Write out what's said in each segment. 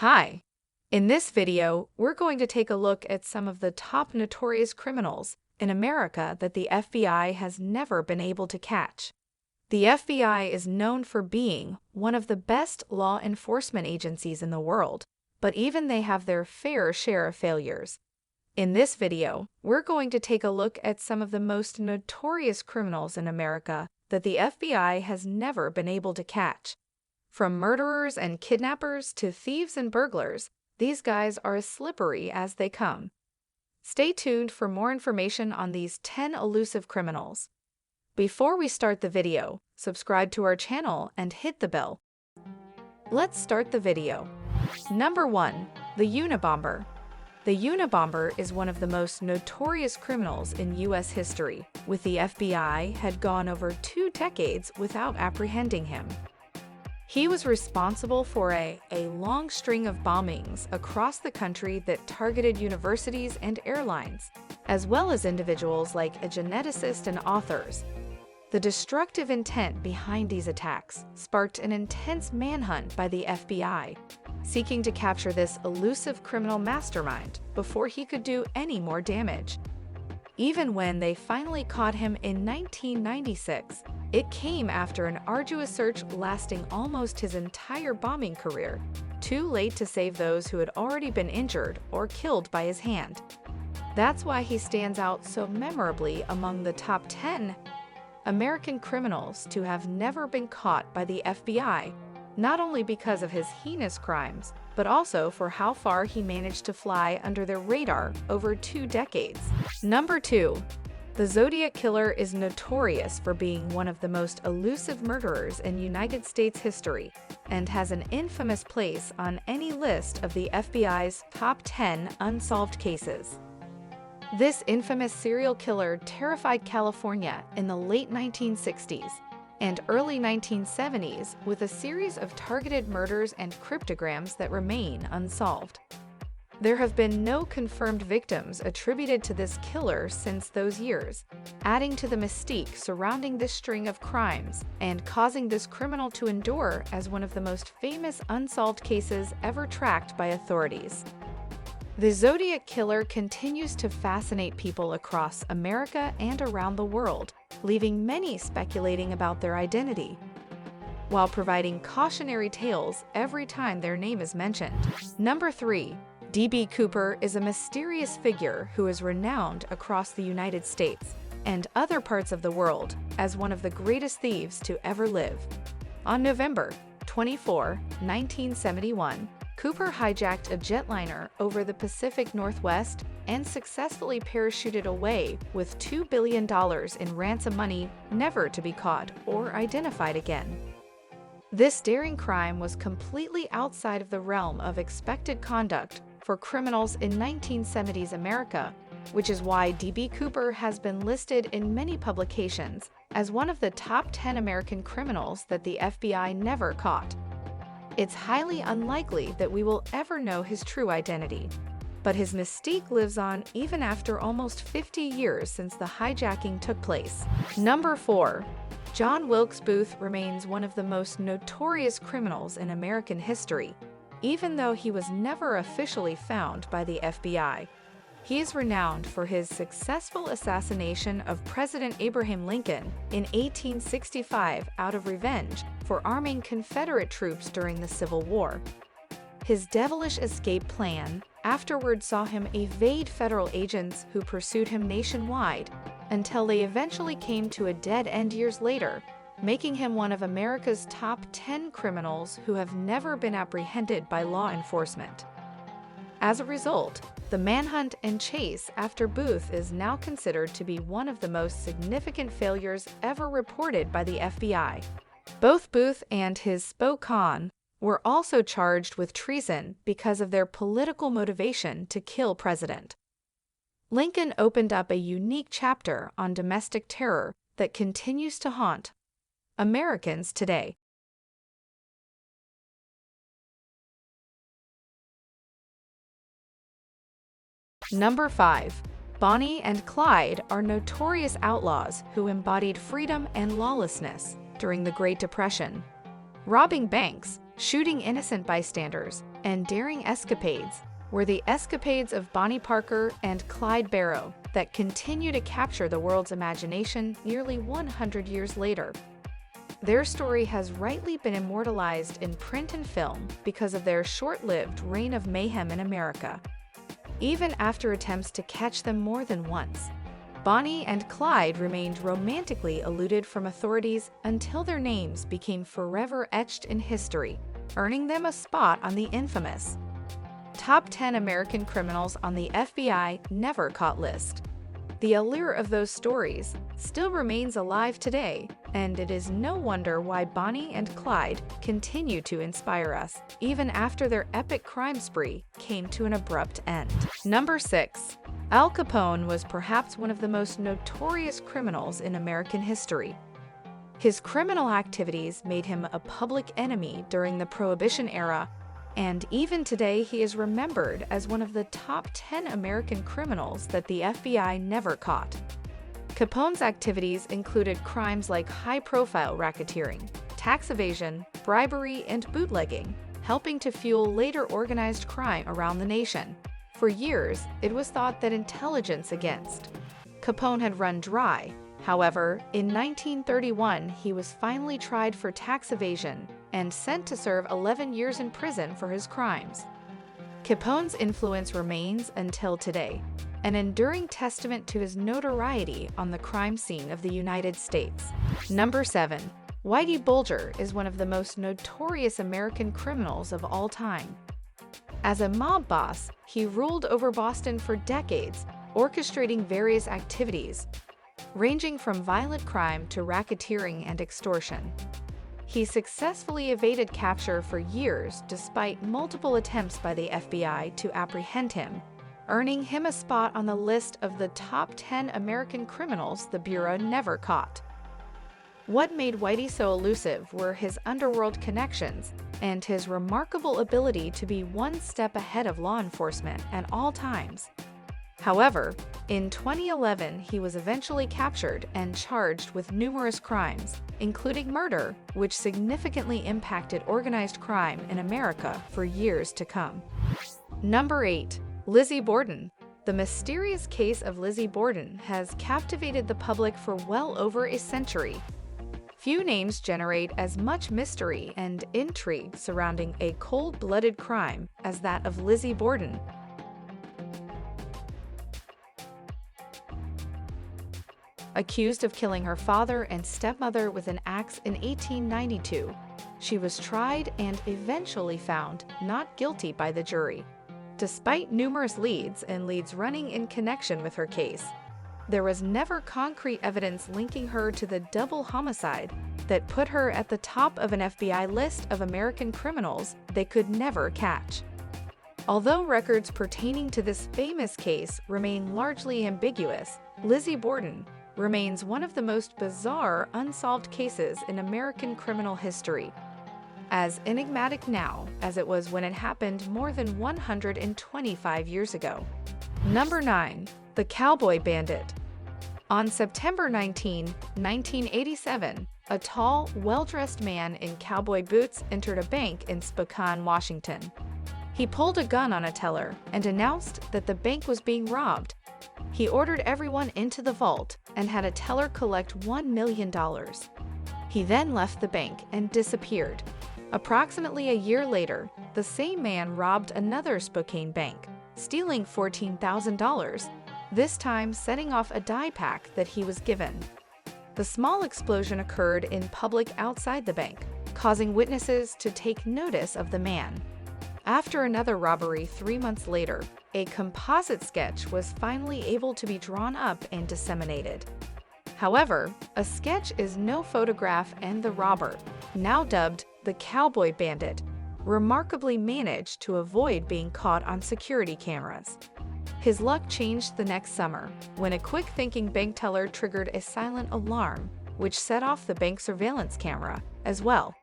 Hi! In this video, we're going to take a look at some of the top notorious criminals in America that the FBI has never been able to catch. The FBI is known for being one of the best law enforcement agencies in the world, but even they have their fair share of failures. In this video, we're going to take a look at some of the most notorious criminals in America that the FBI has never been able to catch. From murderers and kidnappers to thieves and burglars, these guys are as slippery as they come. Stay tuned for more information on these 10 elusive criminals. Before we start the video, subscribe to our channel and hit the bell. Let's start the video. Number 1. The Unabomber. The Unabomber is one of the most notorious criminals in U.S. history, with the FBI had gone over 2 decades without apprehending him. He was responsible for a long string of bombings across the country that targeted universities and airlines, as well as individuals like a geneticist and authors. The destructive intent behind these attacks sparked an intense manhunt by the FBI, seeking to capture this elusive criminal mastermind before he could do any more damage. Even when they finally caught him in 1996, it came after an arduous search lasting almost his entire bombing career, too late to save those who had already been injured or killed by his hand. That's why he stands out so memorably among the top 10 American criminals to have never been caught by the FBI, not only because of his heinous crimes, but also for how far he managed to fly under their radar over 2 decades. Number 2. The Zodiac Killer is notorious for being one of the most elusive murderers in United States history and has an infamous place on any list of the FBI's top 10 unsolved cases. This infamous serial killer terrified California in the late 1960s and early 1970s with a series of targeted murders and cryptograms that remain unsolved. There have been no confirmed victims attributed to this killer since those years, adding to the mystique surrounding this string of crimes and causing this criminal to endure as one of the most famous unsolved cases ever tracked by authorities. The Zodiac Killer continues to fascinate people across America and around the world, leaving many speculating about their identity, while providing cautionary tales every time their name is mentioned. Number 3. D.B. Cooper is a mysterious figure who is renowned across the United States and other parts of the world as one of the greatest thieves to ever live. On November 24, 1971, Cooper hijacked a jetliner over the Pacific Northwest and successfully parachuted away with $2 billion in ransom money, never to be caught or identified again. This daring crime was completely outside of the realm of expected conduct for criminals in 1970s America, which is why D.B. Cooper has been listed in many publications as one of the top 10 American criminals that the FBI never caught. It's highly unlikely that we will ever know his true identity, but his mystique lives on even after almost 50 years since the hijacking took place. Number 4. John Wilkes Booth remains one of the most notorious criminals in American history, even though he was never officially found by the FBI. He is renowned for his successful assassination of President Abraham Lincoln in 1865 out of revenge for arming Confederate troops during the Civil War. His devilish escape plan afterward saw him evade federal agents who pursued him nationwide until they eventually came to a dead end years later, making him one of America's top 10 criminals who have never been apprehended by law enforcement. As a result, the manhunt and chase after Booth is now considered to be one of the most significant failures ever reported by the FBI. Both Booth and his Spokane were also charged with treason because of their political motivation to kill President Lincoln. Opened up a unique chapter on domestic terror that continues to haunt Americans today. Number 5. Bonnie and Clyde are notorious outlaws who embodied freedom and lawlessness during the Great Depression. Robbing banks, shooting innocent bystanders, and daring escapades were the escapades of Bonnie Parker and Clyde Barrow that continue to capture the world's imagination nearly 100 years later. Their story has rightly been immortalized in print and film because of their short-lived reign of mayhem in America. Even after attempts to catch them more than once, Bonnie and Clyde remained romantically eluded from authorities until their names became forever etched in history, earning them a spot on the infamous Top 10 American Criminals on the FBI Never Caught list. The allure of those stories still remains alive today, and it is no wonder why Bonnie and Clyde continue to inspire us, even after their epic crime spree came to an abrupt end. Number 6. Al Capone was perhaps one of the most notorious criminals in American history. His criminal activities made him a public enemy during the Prohibition era, and even today he is remembered as one of the top 10 American criminals that the FBI never caught. Capone's activities included crimes like high-profile racketeering, tax evasion, bribery, and bootlegging, helping to fuel later organized crime around the nation. For years, it was thought that intelligence against Capone had run dry. However, in 1931, he was finally tried for tax evasion and sent to serve 11 years in prison for his crimes. Capone's influence remains until today, an enduring testament to his notoriety on the crime scene of the United States. Number 7. Whitey Bulger is one of the most notorious American criminals of all time. As a mob boss, he ruled over Boston for decades, orchestrating various activities, ranging from violent crime to racketeering and extortion. He successfully evaded capture for years despite multiple attempts by the FBI to apprehend him, earning him a spot on the list of the top 10 American criminals the Bureau never caught. What made Whitey so elusive were his underworld connections and his remarkable ability to be one step ahead of law enforcement at all times. However, in 2011, he was eventually captured and charged with numerous crimes, including murder, which significantly impacted organized crime in America for years to come. Number 8. Lizzie Borden. The mysterious case of Lizzie Borden has captivated the public for well over a century. Few names generate as much mystery and intrigue surrounding a cold-blooded crime as that of Lizzie Borden. Accused of killing her father and stepmother with an axe in 1892, she was tried and eventually found not guilty by the jury. Despite numerous leads running in connection with her case, there was never concrete evidence linking her to the double homicide that put her at the top of an FBI list of American criminals they could never catch. Although records pertaining to this famous case remain largely ambiguous, Lizzie Borden remains one of the most bizarre unsolved cases in American criminal history, as enigmatic now as it was when it happened more than 125 years ago. Number 9. The Cowboy Bandit. On September 19, 1987, a tall, well-dressed man in cowboy boots entered a bank in Spokane, Washington. He pulled a gun on a teller and announced that the bank was being robbed. He ordered everyone into the vault and had a teller collect $1 million. He then left the bank and disappeared. Approximately a year later, the same man robbed another Spokane bank, stealing $14,000, this time setting off a dye pack that he was given. The small explosion occurred in public outside the bank, causing witnesses to take notice of the man. After another robbery 3 months later, a composite sketch was finally able to be drawn up and disseminated. However, a sketch is no photograph, and the robber, now dubbed the Cowboy Bandit, remarkably managed to avoid being caught on security cameras. His luck changed the next summer, when a quick-thinking bank teller triggered a silent alarm, which set off the bank surveillance camera as well.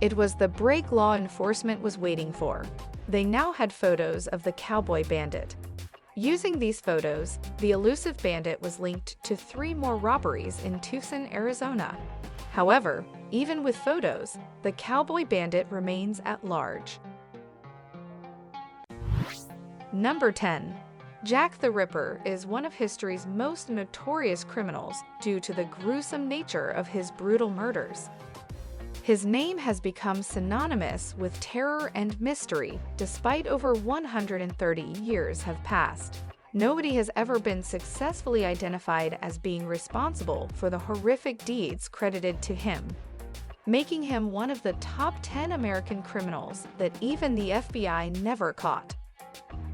It was the break law enforcement was waiting for. They now had photos of the Cowboy Bandit. Using these photos, the elusive bandit was linked to 3 more robberies in Tucson, Arizona. However, even with photos, the Cowboy Bandit remains at large. Number 10. Jack the Ripper is one of history's most notorious criminals due to the gruesome nature of his brutal murders. His name has become synonymous with terror and mystery despite over 130 years have passed. Nobody has ever been successfully identified as being responsible for the horrific deeds credited to him, making him one of the top 10 American criminals that even the FBI never caught.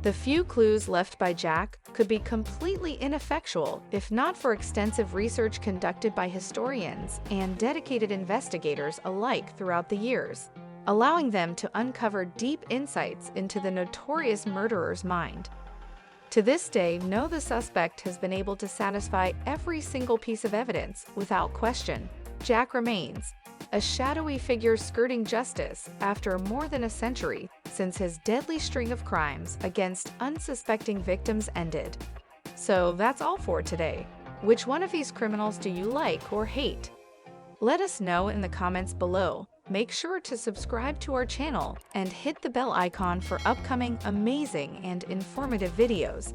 The few clues left by Jack could be completely ineffectual if not for extensive research conducted by historians and dedicated investigators alike throughout the years, allowing them to uncover deep insights into the notorious murderer's mind. To this day, the suspect has been able to satisfy every single piece of evidence without question. Jack remains a shadowy figure skirting justice after more than a century since his deadly string of crimes against unsuspecting victims ended. So that's all for today. Which one of these criminals do you like or hate? Let us know in the comments below. Make sure to subscribe to our channel and hit the bell icon for upcoming amazing and informative videos.